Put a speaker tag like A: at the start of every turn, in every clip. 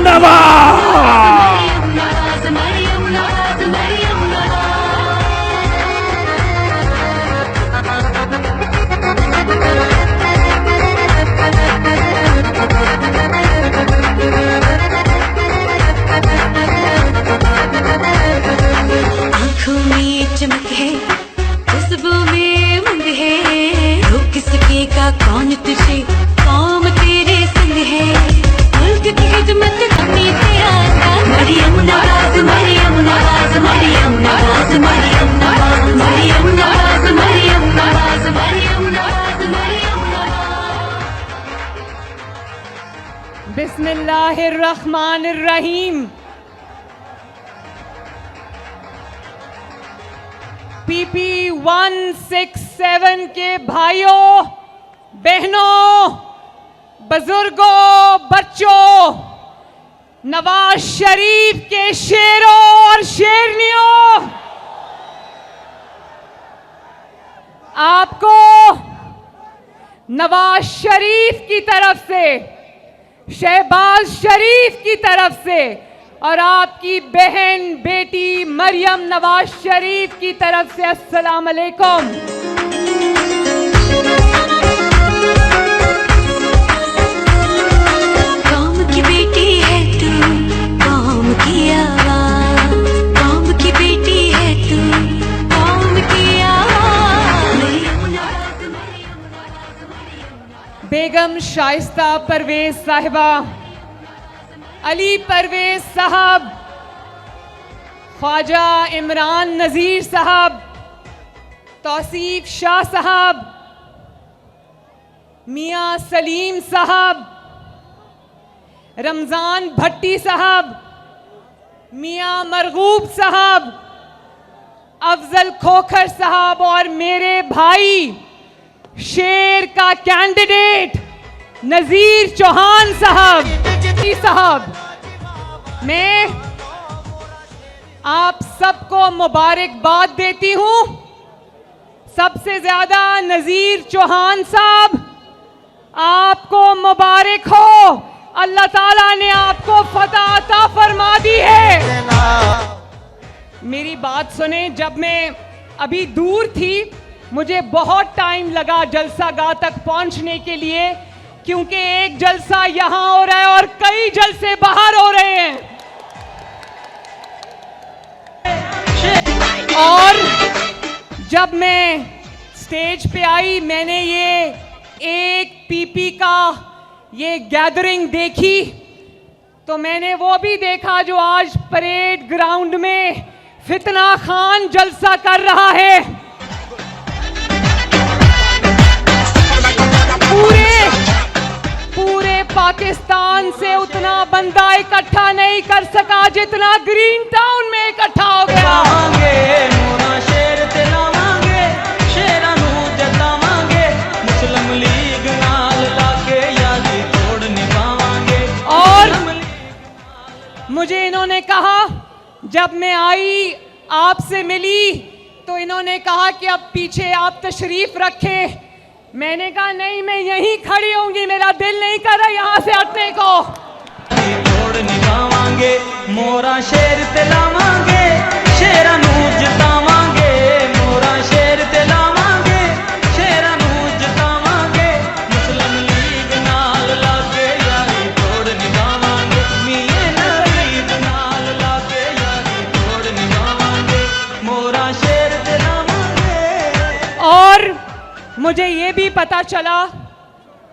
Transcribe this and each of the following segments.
A: नवाज।
B: आँखों में चमक है, खुशबू में उमंग है, रोक सकेगा कौन तुझे, कौम तेरे संग है, मुल्क की खिदमत करने से आता। मरियम नवाज, मरियम नवाज, मरियम नवाज, मरियम नवाज, मरियम नवाज, मरियम नवाज, मरियम नवाज, मरियम नवाज।
C: बिस्मिल्लाहिर्रहमानिर्रहीम। पीपी 167 के भाइयों, बहनों, बुजुर्गों, बच्चों, नवाज शरीफ के शेरों और शेरनियों, आपको नवाज शरीफ की तरफ से, शहबाज शरीफ की तरफ से और आपकी बहन बेटी मरियम नवाज शरीफ की तरफ से अस्सलाम अलैकुम।
B: कौम की बेटी है तू, कौम की आवाज़, कौम की बेटी है तू, कौम की आवाज़।
C: बेगम शाइस्ता परवेज साहिबा, अली परवेज साहब, ख्वाजा इमरान नज़ीर साहब, तौसीफ शाह साहब, मियाँ सलीम साहब, रमज़ान भट्टी साहब, मियाँ मरगूब साहब, अफजल खोखर साहब और मेरे भाई शेर का कैंडिडेट नज़ीर चौहान साहब, मैं आप सबको मुबारकबाद देती हूं। सबसे ज्यादा नज़ीर चौहान साहब, आपको मुबारक हो, अल्लाह ताला ने आपको फतह अता फरमा दी है। मेरी बात सुने, जब मैं अभी दूर थी मुझे बहुत टाइम लगा जलसागाह तक पहुंचने के लिए, क्योंकि एक जलसा यहां हो रहा है और कई जलसे बाहर हो रहे हैं। और जब मैं स्टेज पे आई, मैंने ये एक पीपी का ये गैदरिंग देखी, तो मैंने वो भी देखा जो आज परेड ग्राउंड में फितना खान जलसा कर रहा है। पूरे पाकिस्तान से उतना बंदा इकट्ठा नहीं कर सका जितना ग्रीन टाउन में इकट्ठा हो गया। और मुझे इन्होंने कहा, जब मैं आई आपसे मिली तो इन्होंने कहा कि अब पीछे आप तशरीफ रखें। मैंने कहा नहीं, मैं यहीं खड़ी होंगी, मेरा दिल नहीं कर रहा यहाँ से हटने को।
D: छोड़ निभावांगे मोरा शेर ते लावांगे, शेरा नू जितावांगे, मोरा शेर ते लावांगे, शेरा नू जितावांगे, मुस्लिम लीग नाल लाके यारी तोड़ निभावांगे, मियां लीग नाल लाके यारी तोड़ निभावांगे, मोरा शेर ते लावांगे।
C: और मुझे ये भी पता चला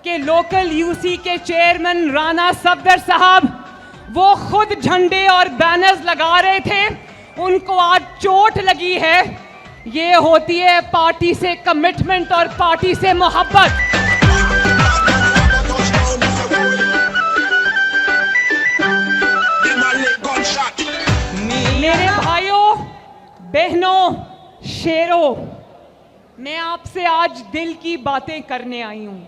C: कि लोकल यूसी के चेयरमैन राना सफदर साहब, वो खुद झंडे और बैनर्स लगा रहे थे, उनको आज चोट लगी है। ये होती है पार्टी से कमिटमेंट और पार्टी से मोहब्बत। मेरे भाइयों, बहनों, शेरों, मैं आपसे आज दिल की बातें करने आई हूं।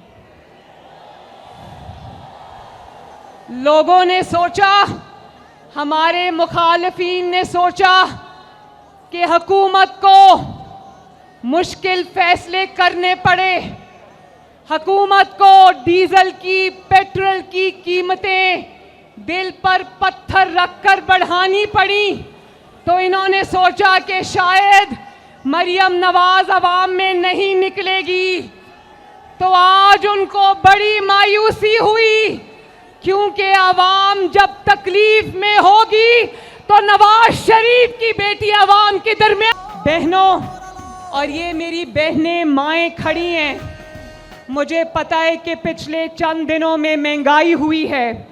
C: लोगों ने सोचा, हमारे मुखालिफिन ने सोचा कि हुकूमत को मुश्किल फैसले करने पड़े, हुकूमत को डीजल की, पेट्रोल की कीमतें दिल पर पत्थर रखकर बढ़ानी पड़ी तो इन्होंने सोचा कि शायद मरियम नवाज अवाम में नहीं निकलेगी। तो आज उनको बड़ी मायूसी हुई, क्योंकि अवाम जब तकलीफ में होगी तो नवाज शरीफ की बेटी अवाम के दरमियान। बहनों, और ये मेरी बहनें माएँ खड़ी हैं, मुझे पता है कि पिछले चंद दिनों में महंगाई हुई है,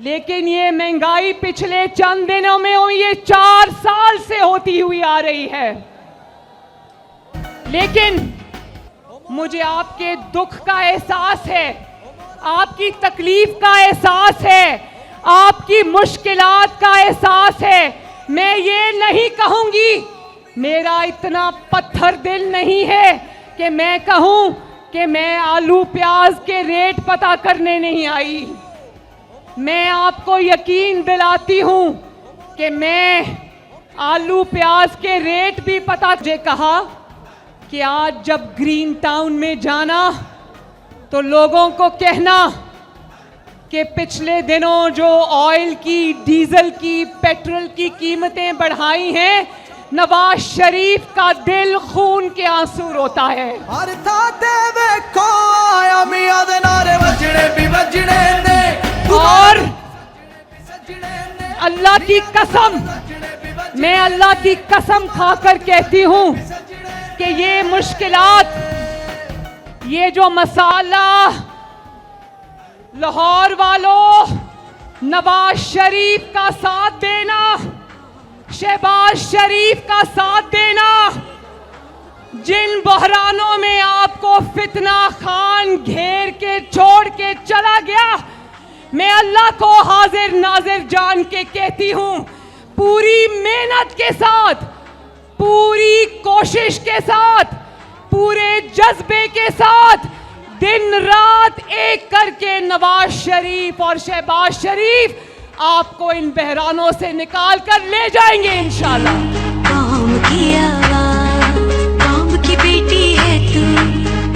C: लेकिन ये महंगाई पिछले चंद दिनों में हुई, ये 4 साल से होती हुई आ रही है। लेकिन मुझे आपके दुख का एहसास है, आपकी तकलीफ का एहसास है, आपकी मुश्किलात का एहसास है। मैं ये नहीं कहूंगी, मेरा इतना पत्थर दिल नहीं है कि मैं कहूं कि मैं आलू प्याज के रेट पता करने नहीं आई। मैं आपको यकीन दिलाती हूं कि मैं आलू प्याज के रेट भी पता। मुझे कहा कि आज जब ग्रीन टाउन में जाना तो लोगों को कहना कि पिछले दिनों जो ऑयल की, डीजल की, पेट्रोल की कीमतें बढ़ाई हैं, नवाज शरीफ का दिल खून के आंसू रोता है। और अल्लाह की कसम, मैं अल्लाह की कसम खाकर कहती हूं कि ये मुश्किलात, ये जो मसाला, लाहौर वालों, नवाज शरीफ का साथ देना, शहबाज शरीफ का साथ देना, जिन बहरानों में आपको फितना खान घेर के छोड़ के चला गया, मैं अल्लाह को हाजिर नाजिर जान के कहती हूं, पूरी मेहनत के साथ, पूरी कोशिश के साथ, पूरे जज्बे के साथ, दिन रात एक करके नवाज शरीफ और शहबाज शरीफ आपको इन बहरानों से निकाल कर ले जाएंगे इंशाल्लाह।
B: कौम की आवाज़, कौम की बेटी है तू,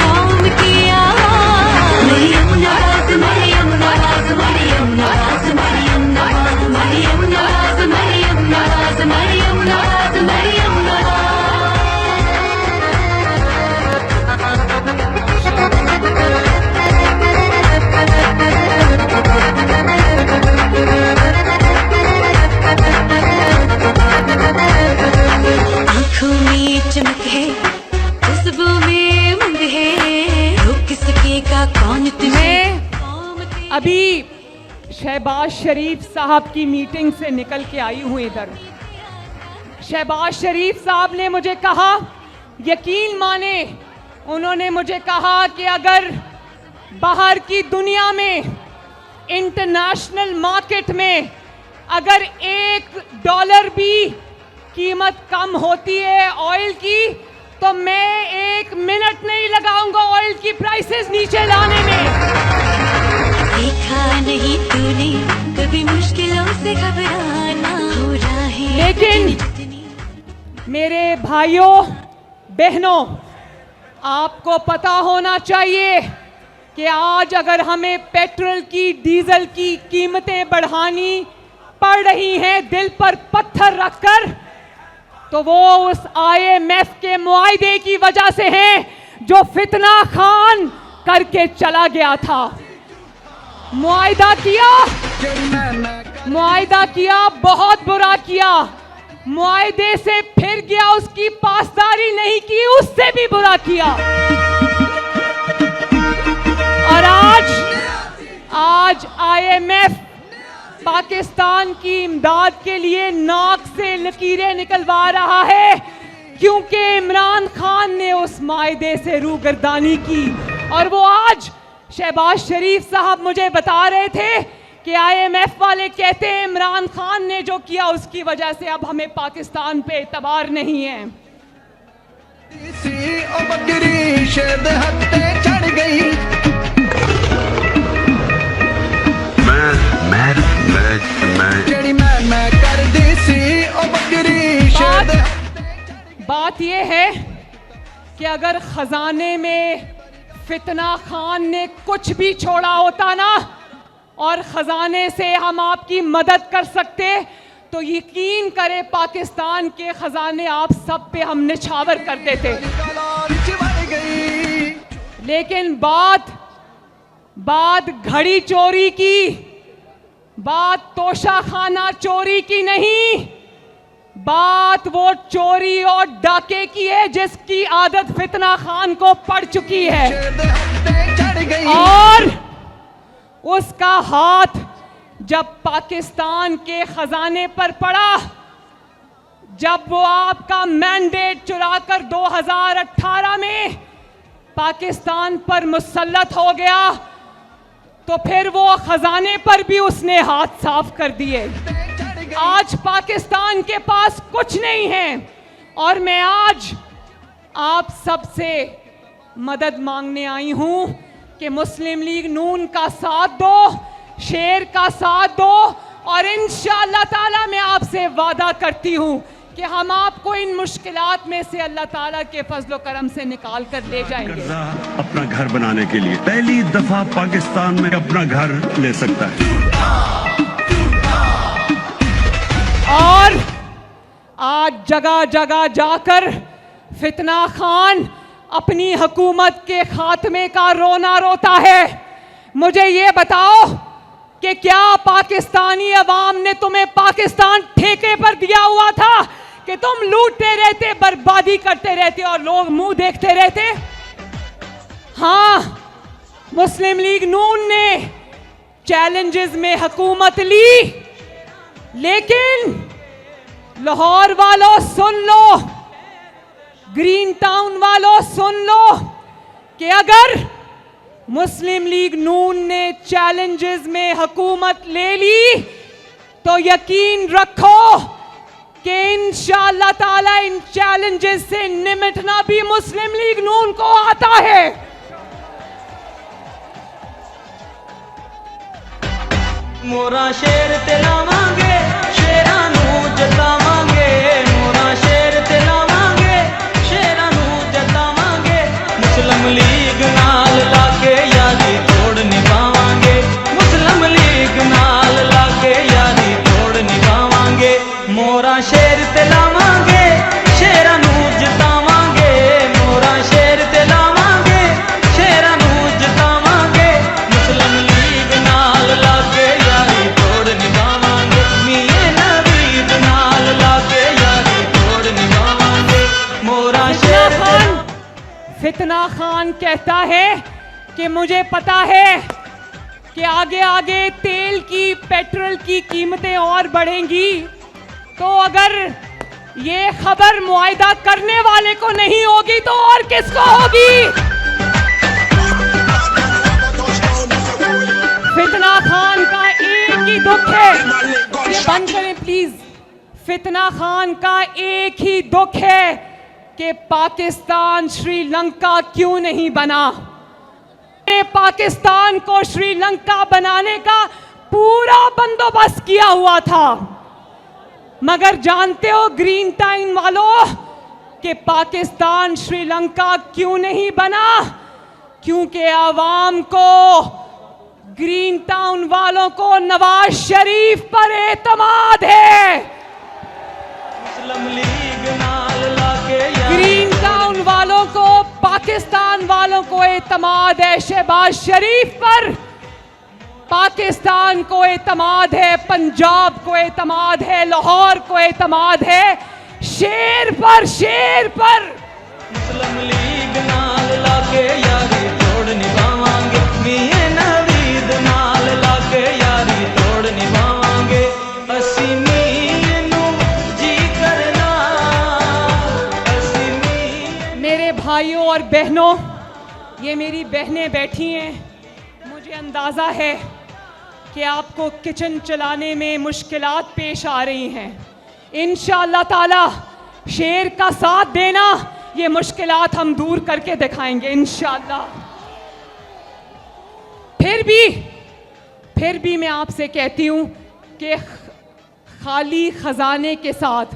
B: कौम की आवाज़। मरियम नवाज, मरियम नवाज, मरियम नवाज, मरियम नवाज, मरियम नवाज, मरियम नवाज, मरियम नवाज, मरियम नवाज। आँखों में चमक है, खुशबू में उमंग है, रोक सकेगा कौन तुम्हें।
C: अभी शहबाज शरीफ साहब की मीटिंग से निकल के आई हूं इधर। शहबाज शरीफ साहब ने मुझे कहा, यकीन माने, उन्होंने मुझे कहा कि अगर बाहर की दुनिया में, इंटरनेशनल मार्केट में अगर $1 भी कीमत कम होती है ऑयल की, तो मैं 1 मिनट नहीं लगाऊंगा ऑयल की प्राइसेस नीचे लाने में।
B: देखा नहीं तूने कभी मुश्किलों से घबराना, हो रहा है।
C: लेकिन मेरे भाइयों बहनों, आपको पता होना चाहिए कि आज अगर हमें पेट्रोल की, डीजल की कीमतें बढ़ानी पड़ रही हैं दिल पर पत्थर रखकर, तो वो उस IMF के मुआहदे की वजह से है जो फितना खान करके चला गया था। मुआहदा किया, बहुत बुरा किया, मुआहदे से फिर गया, उसकी पासदारी नहीं की, उससे भी बुरा किया। और आज IMF पाकिस्तान की इमदाद के लिए नाक से लकीरें निकलवा रहा है, क्योंकि इमरान खान ने उस मायदे से रूगर्दानी की। और वो आज शहबाज शरीफ साहब मुझे बता रहे थे कि IMF वाले कहते हैं इमरान खान ने जो किया उसकी वजह से अब हमें पाकिस्तान पे एतबार नहीं है। बात यह है कि अगर खजाने में फितना खान ने कुछ भी छोड़ा होता ना, और ख़जाने से हम आपकी मदद कर सकते तो यकीन करें पाकिस्तान के ख़जाने आप सब पे हम निछावर कर देते। लेकिन बात घड़ी चोरी की, बात तोशाखाना चोरी की नहीं, बात वो चोरी और डाके की है जिसकी आदत फितना खान को पड़ चुकी है। और उसका हाथ जब पाकिस्तान के खजाने पर पड़ा, जब वो आपका मैंडेट चुराकर 2018 में पाकिस्तान पर मुसल्लत हो गया, तो फिर वो खजाने पर भी उसने हाथ साफ कर दिए। आज पाकिस्तान के पास कुछ नहीं है और मैं आज आप सबसे मदद मांगने आई हूं कि मुस्लिम लीग नून का साथ दो, शेर का साथ दो और इंशाअल्लाह ताला मैं आपसे वादा करती हूं कि हम आपको इन मुश्किलात में से अल्लाह ताला के फजलो करम से निकाल कर ले जाएंगे।
A: अपना घर बनाने के लिए पहली दफा पाकिस्तान में अपना घर ले सकता है।
C: और आज जगह जगह जाकर फितना खान अपनी हुकूमत के खात्मे का रोना रोता है। मुझे ये बताओ कि क्या पाकिस्तानी अवाम ने तुम्हें पाकिस्तान ठेके पर दिया हुआ था कि तुम लूटते रहते, बर्बादी करते रहते और लोग मुंह देखते रहते? हाँ, मुस्लिम लीग नून ने चैलेंजेस में हुकूमत ली, लेकिन लाहौर वालों सुन लो, ग्रीन टाउन वालों सुन लो कि अगर मुस्लिम लीग नून ने चैलेंजेस में हुकूमत ले ली तो यकीन रखो कि इंशाअल्लाह ताला इन चैलेंजेस से निपटना भी मुस्लिम लीग नून को आता है।
D: मोरा शेर ते लावांगे, शेरां नूं जतावांगे, मोरा शेर ते लावांगे, शेरां नूं जतावांगे, मुस्लिम लीग नाल लाके यारी तोड़ निभावांगे, मुस्लिम लीग नाल लाके यारी तोड़ निभावांगे, मोरा शेर ते लावांगे, शेरां नूं जतावांगे, मोरा शेर ते लावांगे, शेरां नूं जतावांगे, मुस्लिम लीग नाल लाके यारी तोड़ निभावांगे, मियां नवीद नाल लाके यारी तोड़ निभावांगे, मोरा शेर
C: फितना खान कहता है कि मुझे पता है कि आगे आगे तेल की, पेट्रोल की कीमतें और बढ़ेंगी, तो अगर ये खबर मुआयदा करने वाले को नहीं होगी तो और किसको होगी? फितना खान का एक ही दुख है, ये बंद करें प्लीज। फितना खान का एक ही दुख है कि पाकिस्तान श्रीलंका क्यों नहीं बना। पाकिस्तान को श्रीलंका बनाने का पूरा बंदोबस्त किया हुआ था, मगर जानते हो ग्रीन टाउन वालों कि पाकिस्तान श्रीलंका क्यों नहीं बना? क्योंकि आवाम को, ग्रीन टाउन वालों को नवाज शरीफ पर एतमाद है।
D: मुस्लिम लीग नाल लाके
C: ग्रीन टाउन वालों को, पाकिस्तान वालों को एतमाद है शहबाज शरीफ पर, पाकिस्तान को एतमाद है, पंजाब को एतमाद है, लाहौर को एतमाद है, शेर पर, शेर पर।
D: मुस्लिम लीग नाल लाके यारी तोड़ निभावांगे, मियां नवीद नाल लाके यारी तोड़ निभावांगे, असी मीनू जी करना, असी मीनू।
C: मेरे भाइयों और बहनों, ये मेरी बहनें बैठी हैं, मुझे अंदाज़ा है कि आपको किचन चलाने में मुश्किलात पेश आ रही हैं। इंशाअल्लाह ताला शेर का साथ देना, ये मुश्किलात हम दूर करके दिखाएंगे इंशाअल्लाह। फिर भी मैं आपसे कहती हूँ कि खाली खजाने के साथ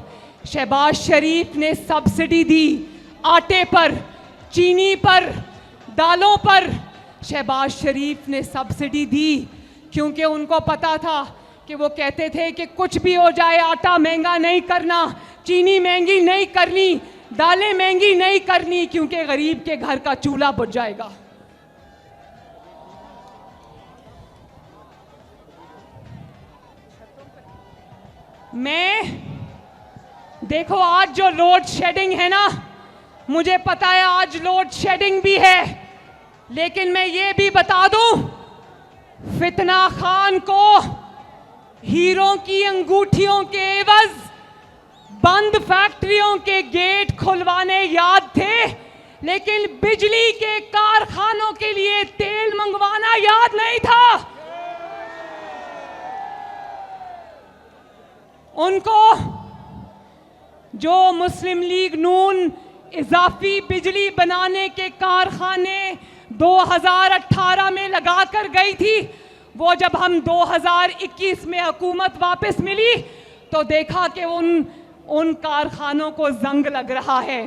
C: शहबाज शरीफ ने सब्सिडी दी, आटे पर, चीनी पर, दालों पर शहबाज शरीफ ने सब्सिडी दी, क्योंकि उनको पता था कि वो कहते थे कि कुछ भी हो जाए आटा महंगा नहीं करना, चीनी महंगी नहीं करनी, दालें महंगी नहीं करनी, क्योंकि गरीब के घर का चूल्हा बुझ जाएगा। देखो आज जो लोड शेडिंग है ना, मुझे पता है आज लोड शेडिंग भी है, लेकिन मैं ये भी बता दूं, फितना खान को हीरों की अंगूठियों के एवज बंद फैक्ट्रियों के गेट खुलवाने याद थे, लेकिन बिजली के कारखानों के लिए तेल मंगवाना याद नहीं था। उनको जो मुस्लिम लीग नून इजाफी बिजली बनाने के कारखाने 2018 में लगा कर गई थी, वो जब हम 2021 में हुकूमत वापस मिली तो देखा कि उन कारखानों को जंग लग रहा है,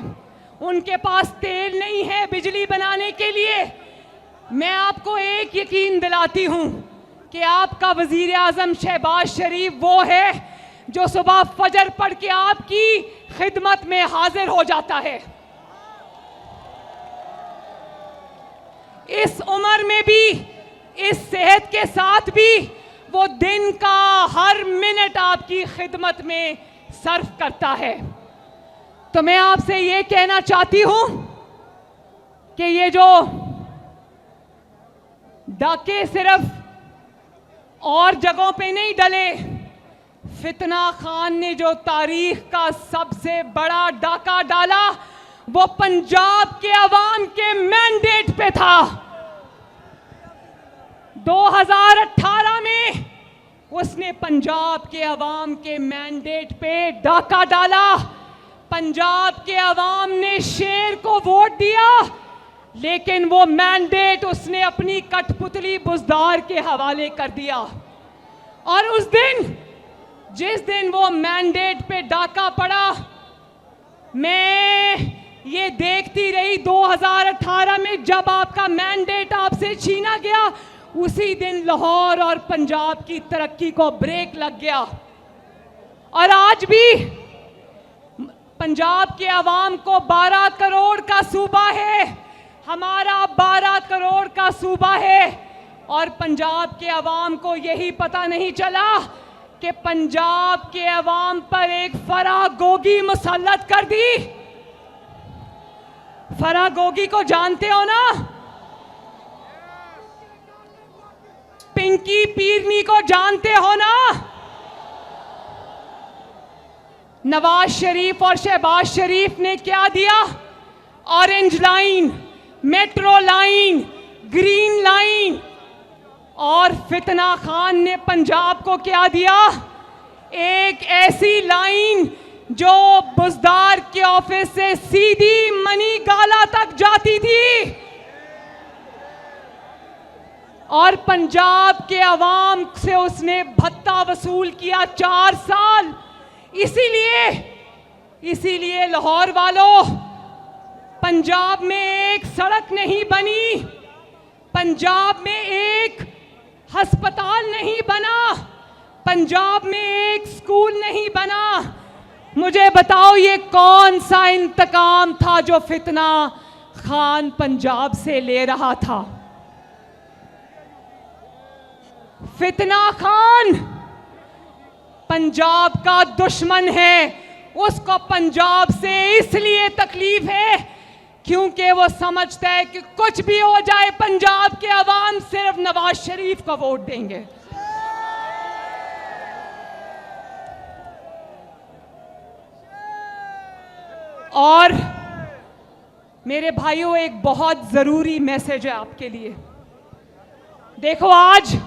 C: उनके पास तेल नहीं है बिजली बनाने के लिए। मैं आपको एक यकीन दिलाती हूं कि आपका वजीर आजम शहबाज शरीफ वो है जो सुबह फजर पढ़ के आपकी खिदमत में हाजिर हो जाता है। इस उम्र में भी, इस सेहत के साथ भी वो दिन का हर मिनट आपकी खिदमत में सर्व करता है। तो मैं आपसे ये कहना चाहती हूं कि ये जो डाके सिर्फ और जगहों पे नहीं डले, फितना खान ने जो तारीख का सबसे बड़ा डाका डाला वो पंजाब के अवाम के मैंडेट पे था। 2018 में उसने पंजाब के अवाम के मैंडेट पे डाका डाला। पंजाब के अवाम ने शेर को वोट दिया, लेकिन वो मैंडेट उसने अपनी कठपुतली बुजदार के हवाले कर दिया। और उस दिन, जिस दिन वो मैंडेट पे डाका पड़ा, मैं ये देखती रही 2018 में जब आपका मैंडेट आपसे छीना गया, उसी दिन लाहौर और पंजाब की तरक्की को ब्रेक लग गया। और आज भी पंजाब के अवाम को 12 करोड़ का सूबा है, हमारा 12 करोड़ का सूबा है, और पंजाब के अवाम को यही पता नहीं चला कि पंजाब के अवाम पर एक फराह गोगी मुसल्लत कर दी। फराह गोगी को जानते हो ना? पिंकी पीरनी को जानते हो ना? नवाज शरीफ और शहबाज शरीफ ने क्या दिया? Orange line, metro line, green line. और फितना खान ने पंजाब को क्या दिया? एक ऐसी लाइन जो बुजदार के ऑफिस से सीधी मनी गाला तक जाती थी। और पंजाब के अवाम से उसने भत्ता वसूल किया 4 साल। इसीलिए लाहौर वालों, पंजाब में एक सड़क नहीं बनी, पंजाब में एक अस्पताल नहीं बना, पंजाब में एक स्कूल नहीं बना। मुझे बताओ ये कौन सा इंतकाम था जो फितना खान पंजाब से ले रहा था? फितना खान पंजाब का दुश्मन है। उसको पंजाब से इसलिए तकलीफ है क्योंकि वो समझता है कि कुछ भी हो जाए पंजाब के अवाम सिर्फ नवाज शरीफ को वोट देंगे। और मेरे भाइयों, एक बहुत जरूरी मैसेज है आपके लिए। देखो, आज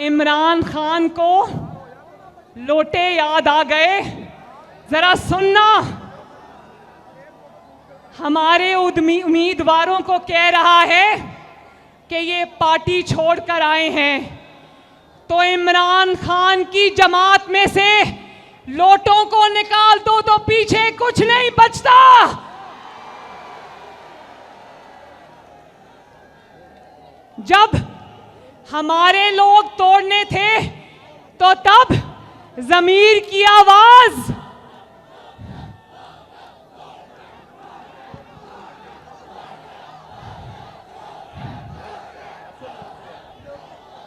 C: इमरान खान को लोटे याद आ गए। जरा सुनना, हमारे उम्मीदवारों को कह रहा है कि ये पार्टी छोड़कर आए हैं, तो इमरान खान की जमात में से लोटों को निकाल दो तो पीछे कुछ नहीं बचता। जब हमारे लोग तोड़ने थे तो तब ज़मीर की आवाज,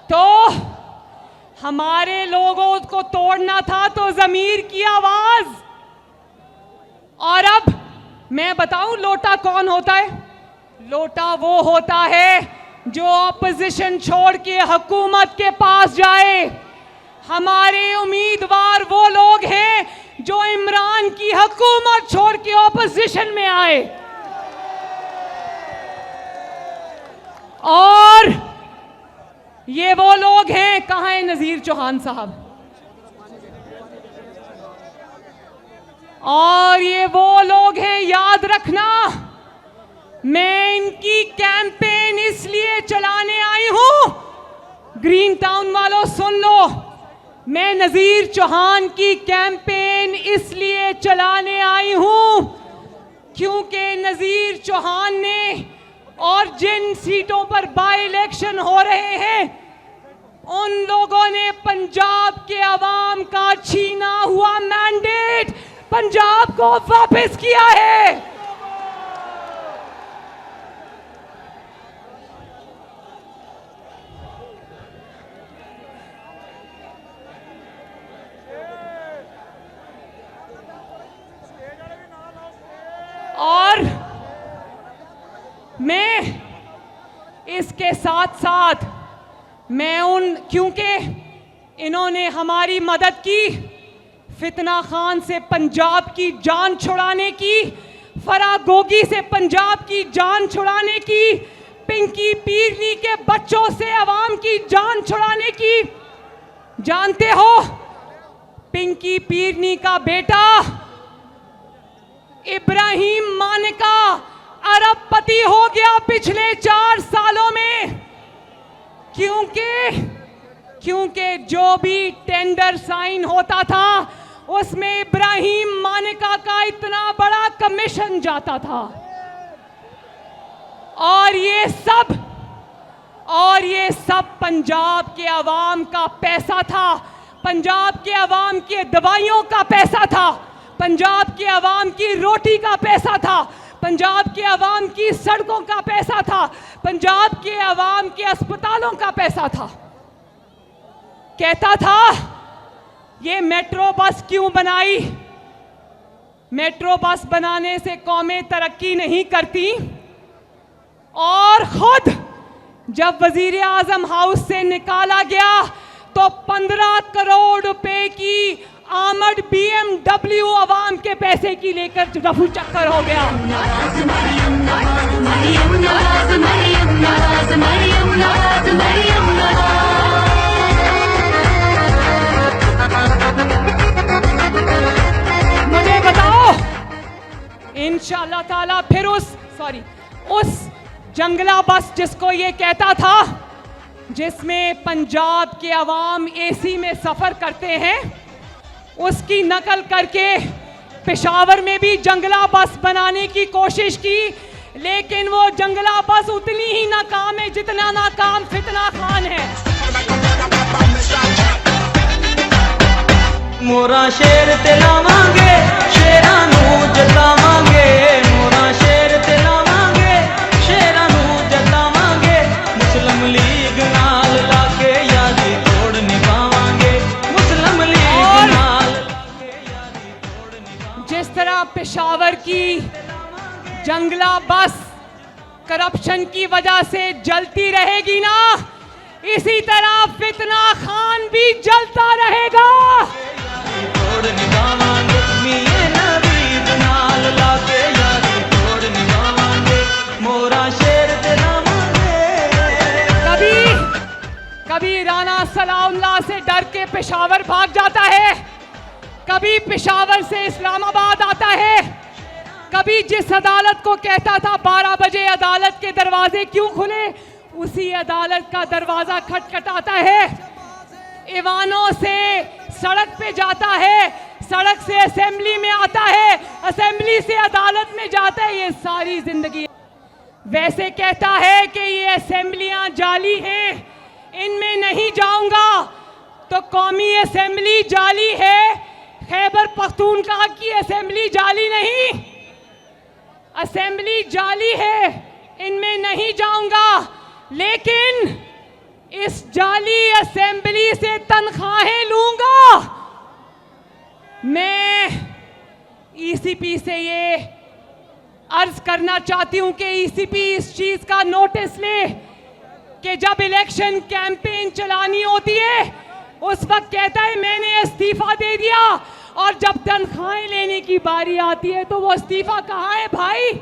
C: तो हमारे लोगों को तोड़ना था तो ज़मीर की आवाज। और अब मैं बताऊं लोटा कौन होता है? लोटा वो होता है जो ऑपोजिशन छोड़ के हुकूमत के पास जाए। हमारे उम्मीदवार वो लोग हैं जो इमरान की हुकूमत छोड़ के ऑपोजिशन में आए। और ये वो लोग हैं, कहाँ है नजीर चौहान साहब? और ये वो लोग हैं, याद रखना, मैं इनकी कैंपेन इसलिए चलाने आई हूं, ग्रीन टाउन वालों सुन लो, मैं नजीर चौहान की कैंपेन इसलिए चलाने आई हूं क्योंकि नजीर चौहान ने और जिन सीटों पर बाई इलेक्शन हो रहे हैं उन लोगों ने पंजाब के अवाम का छीना हुआ मैंडेट पंजाब को वापस किया है। और मैं इसके साथ साथ क्योंकि इन्होंने हमारी मदद की, फितना खान से पंजाब की जान छुड़ाने की, फराह गोगी से पंजाब की जान छुड़ाने की, पिंकी पीरनी के बच्चों से अवाम की जान छुड़ाने की। जानते हो पिंकी पीरनी का बेटा इब्राहिम मानिका अरबपति हो गया पिछले 4 सालों में, क्योंकि जो भी टेंडर साइन होता था उसमें इब्राहिम मानिका का इतना बड़ा कमीशन जाता था। और ये सब पंजाब के अवाम का पैसा था, पंजाब के अवाम के दवाइयों का पैसा था, पंजाब के अवाम की रोटी का पैसा था, पंजाब के अवाम की सड़कों का पैसा था, पंजाब के अवाम के अस्पतालों का पैसा था। कहता था ये मेट्रो बस क्यों बनाई? मेट्रो बस बनाने से कौमें तरक्की नहीं करती। और खुद जब वजीर आजम हाउस से निकाला गया तो 15 करोड़ रुपए की आमद BMW अवाम के पैसे की लेकर रफू चक्कर हो गया। मुझे बताओ इंशाअल्लाह ताला फिर उस जंगला बस जिसको ये कहता था, जिसमें पंजाब के अवाम AC में सफर करते हैं, उसकी नकल करके पेशावर में भी जंगला बस बनाने की कोशिश की, लेकिन वो जंगला बस उतनी ही नाकाम है जितना नाकाम फितना खान है।
D: मोरा शेर ते लावांगे, शेरां नूं जतावांगे, मोरा शेर ते लावांगे, शेरां नूं जतावांगे, मुस्लिम लीग नाल लाके यारी तोड़ निभावांगे, मुस्लिम लीग नाल लाके यारी तोड़ निभावांगे।
C: जिस तरह पेशावर की जंगला बस करप्शन की वजह से जलती रहेगी ना, इसी तरह फितना खान भी जलता रहेगा।
D: तोड़ निभावांगे, मियां नवीद नाल लाके यारी तोड़ निभावांगे, मोरा शेर ते लावांगे।
C: कभी राणा सलाउल्लाह से डर के पेशावर भाग जाता है, कभी पेशावर से इस्लामाबाद आता है, कभी जिस अदालत को कहता था 12 बजे अदालत के दरवाजे क्यों खुले, उसी अदालत का दरवाजा खटखटाता है, ईवानों से सड़क पे जाता है, सड़क से असेंबली में आता है, असेंबली से अदालत में जाता है, ये सारी जिंदगी। वैसे कहता है कि ये असेंबलियां जाली हैं, इनमें नहीं जाऊंगा तो कौमी असेंबली जाली है, खैबर पख्तूनख्वा की असेंबली जाली नहीं, असेंबली जाली है, इनमें नहीं जाऊंगा। लेकिन इस जाली असेंबली से तनख्वाहें लूंगा। मैं ईसीपी से ये अर्ज करना चाहती हूं कि ईसीपी इस चीज का नोटिस ले कि जब इलेक्शन कैंपेन चलानी होती है उस वक्त कहता है मैंने इस्तीफा दे दिया, और जब तनख्वाहें लेने की बारी आती है तो वो इस्तीफा कहाँ है भाई?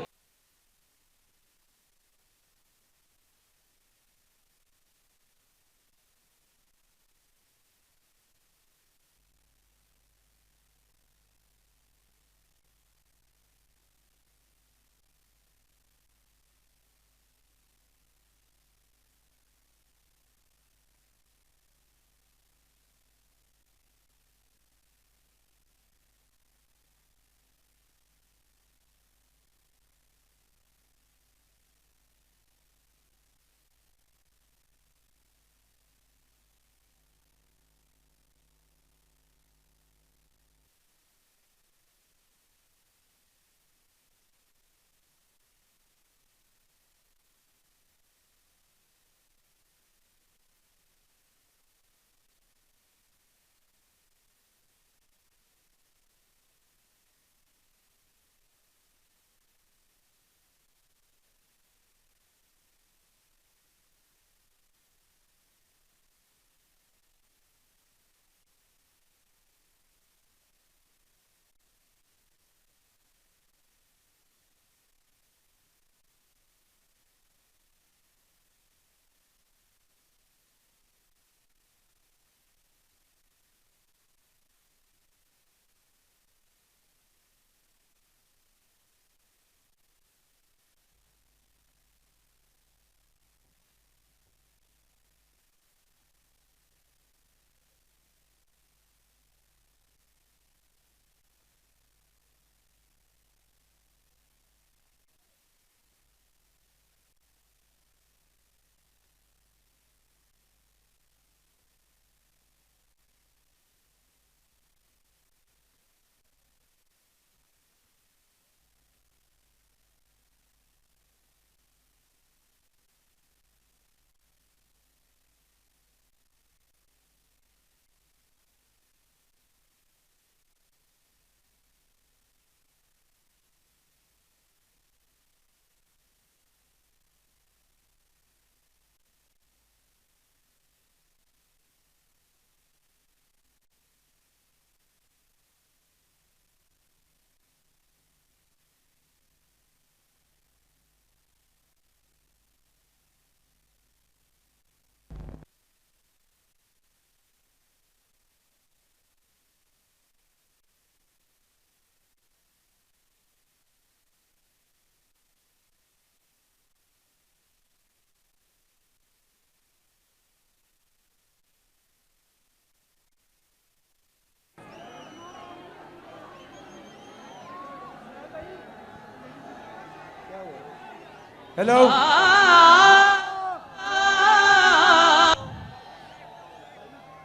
E: हेलो,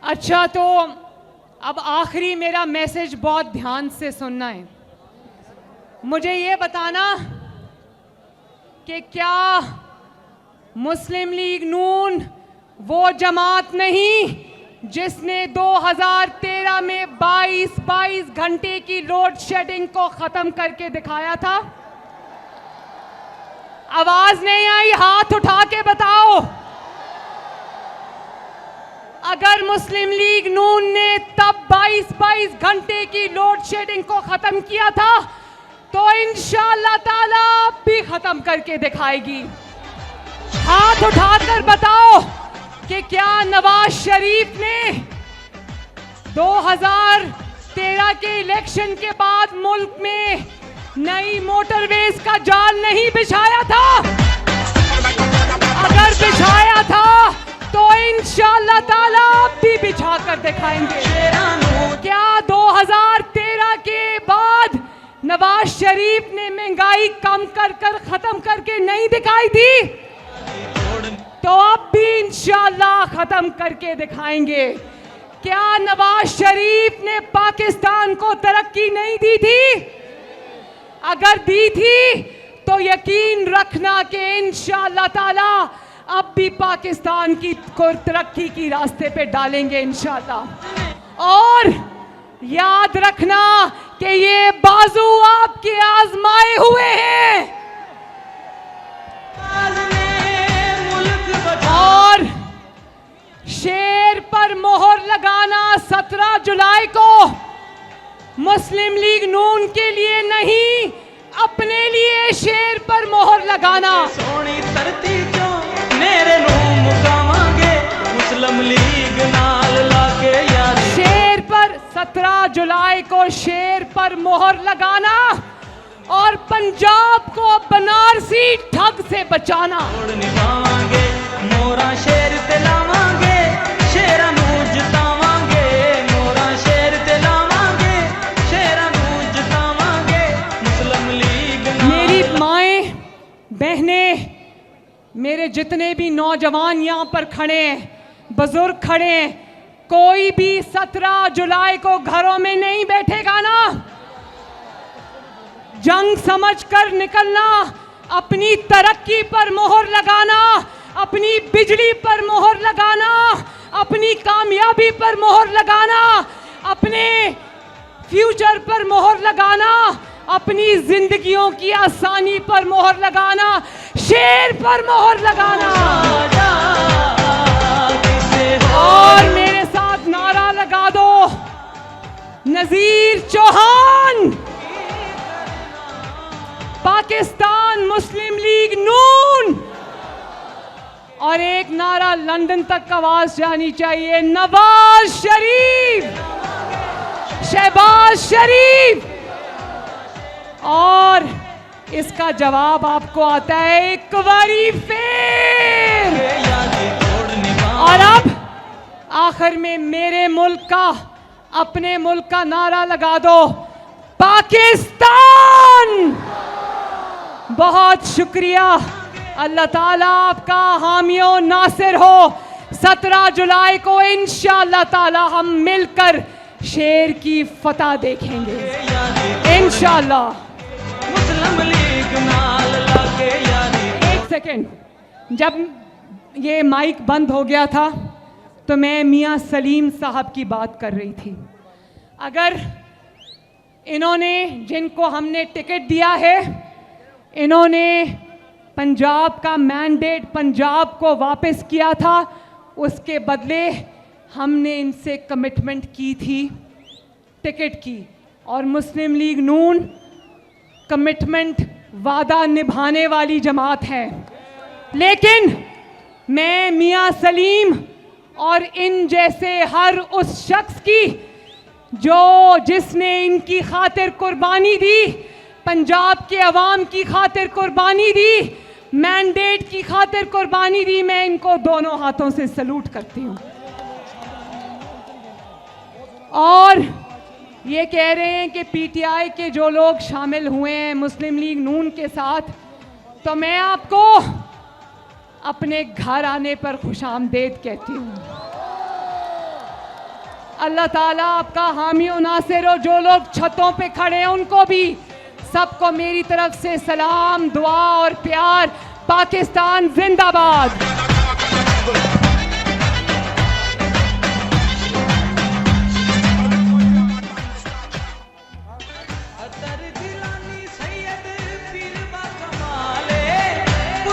C: अच्छा तो अब आखिरी मेरा मैसेज बहुत ध्यान से सुनना है। मुझे ये बताना कि क्या मुस्लिम लीग नून वो जमात नहीं जिसने 2013 में 22 घंटे की लोड शेडिंग को खत्म करके दिखाया था? आवाज नहीं आई, हाथ उठा के बताओ। अगर मुस्लिम लीग नून ने तब 22 घंटे की लोड शेडिंग को खत्म किया था तो इंशाअल्लाह ताला भी खत्म करके दिखाएगी। हाथ उठाकर बताओ कि क्या नवाज शरीफ ने 2013 के इलेक्शन के बाद मुल्क में नई मोटरवेज का जाल नहीं बिछाया था? अगर बिछाया था तो इंशाअल्लाह ताला भी बिछा कर दिखाएंगे। क्या 2013 के बाद नवाज शरीफ ने महंगाई कम कर कर खत्म करके नहीं दिखाई थी? तो अब भी इंशाअल्लाह खत्म करके दिखाएंगे। क्या नवाज शरीफ ने पाकिस्तान को तरक्की नहीं दी थी? अगर दी थी तो यकीन रखना कि इंशाअल्लाह ताला अब भी पाकिस्तान की को तरक्की की रास्ते पे डालेंगे इंशाअल्लाह। और याद रखना कि ये बाजू आपके आजमाए हुए हैं और शेर पर मोहर लगाना 17 जुलाई को मुस्लिम लीग नून के लिए नहीं, अपने लिए शेर पर मोहर लगाना।
D: सोनी धरती चो मेरे नू मुकावांगे मुस्लिम लीग नाल लाके यारी।
C: शेर पर 17 जुलाई को शेर पर मोहर लगाना और पंजाब को बनारसी ठग से बचाना।
D: तोड़ निभावांगे मोरा शेर ते लावांगे शेरा नू जितावांगे। मोरा शेर ते लावांगे शेरा नू जितावांगे मुस्लिम लीग नाल।
C: मेरी माएं बहनें, मेरे जितने भी नौजवान यहाँ पर खड़े हैं, बुजुर्ग खड़े हैं, कोई भी 17 जुलाई को घरों में नहीं बैठेगा ना। जंग समझकर निकलना, अपनी तरक्की पर मोहर लगाना, अपनी बिजली पर मोहर लगाना, अपनी कामयाबी पर मोहर लगाना, अपने फ्यूचर पर मोहर लगाना, अपनी जिंदगियों की आसानी पर मोहर लगाना, शेर पर मोहर लगाना। और मेरे साथ नारा लगा दो, नजीर चौहान, पाकिस्तान मुस्लिम लीग नून। और एक नारा लंदन तक आवाज जानी चाहिए, नवाज शरीफ, शहबाज शरीफ। और इसका जवाब आपको आता है एक बारी फिर। और अब आखिर में मेरे मुल्क का, अपने मुल्क का नारा लगा दो, पाकिस्तान। बहुत शुक्रिया, अल्लाह ताला आपका हामियो नासिर हो। 17 जुलाई को इंशाअल्लाह ताला हम मिलकर शेर की फतह देखेंगे इंशाअल्लाह।
D: मुस्लिम लीग नाल लाके यारी।
C: एक सेकेंड, जब ये माइक बंद हो गया था तो मैं मियां सलीम साहब की बात कर रही थी। अगर इन्होंने, जिनको हमने टिकट दिया है, इन्होंने पंजाब का मैंडेट पंजाब को वापस किया था, उसके बदले हमने इनसे कमिटमेंट की थी टिकट की। और मुस्लिम लीग नून कमिटमेंट, वादा निभाने वाली जमात है। लेकिन मैं मियां सलीम और इन जैसे हर उस शख्स की जिसने इनकी खातिर कुर्बानी दी, पंजाब के अवाम की खातिर कुर्बानी दी, मैंडेट की खातिर कुर्बानी दी, मैं इनको दोनों हाथों से सलूट करती हूँ। और ये कह रहे हैं कि पीटीआई के जो लोग शामिल हुए हैं मुस्लिम लीग नून के साथ, तो मैं आपको अपने घर आने पर खुशामदेद कहती हूँ। अल्लाह ताला आपका हामी और नासिर हो। जो लोग छतों पे खड़े हैं उनको भी, सबको मेरी तरफ से सलाम, दुआ और प्यार। पाकिस्तान जिंदाबाद।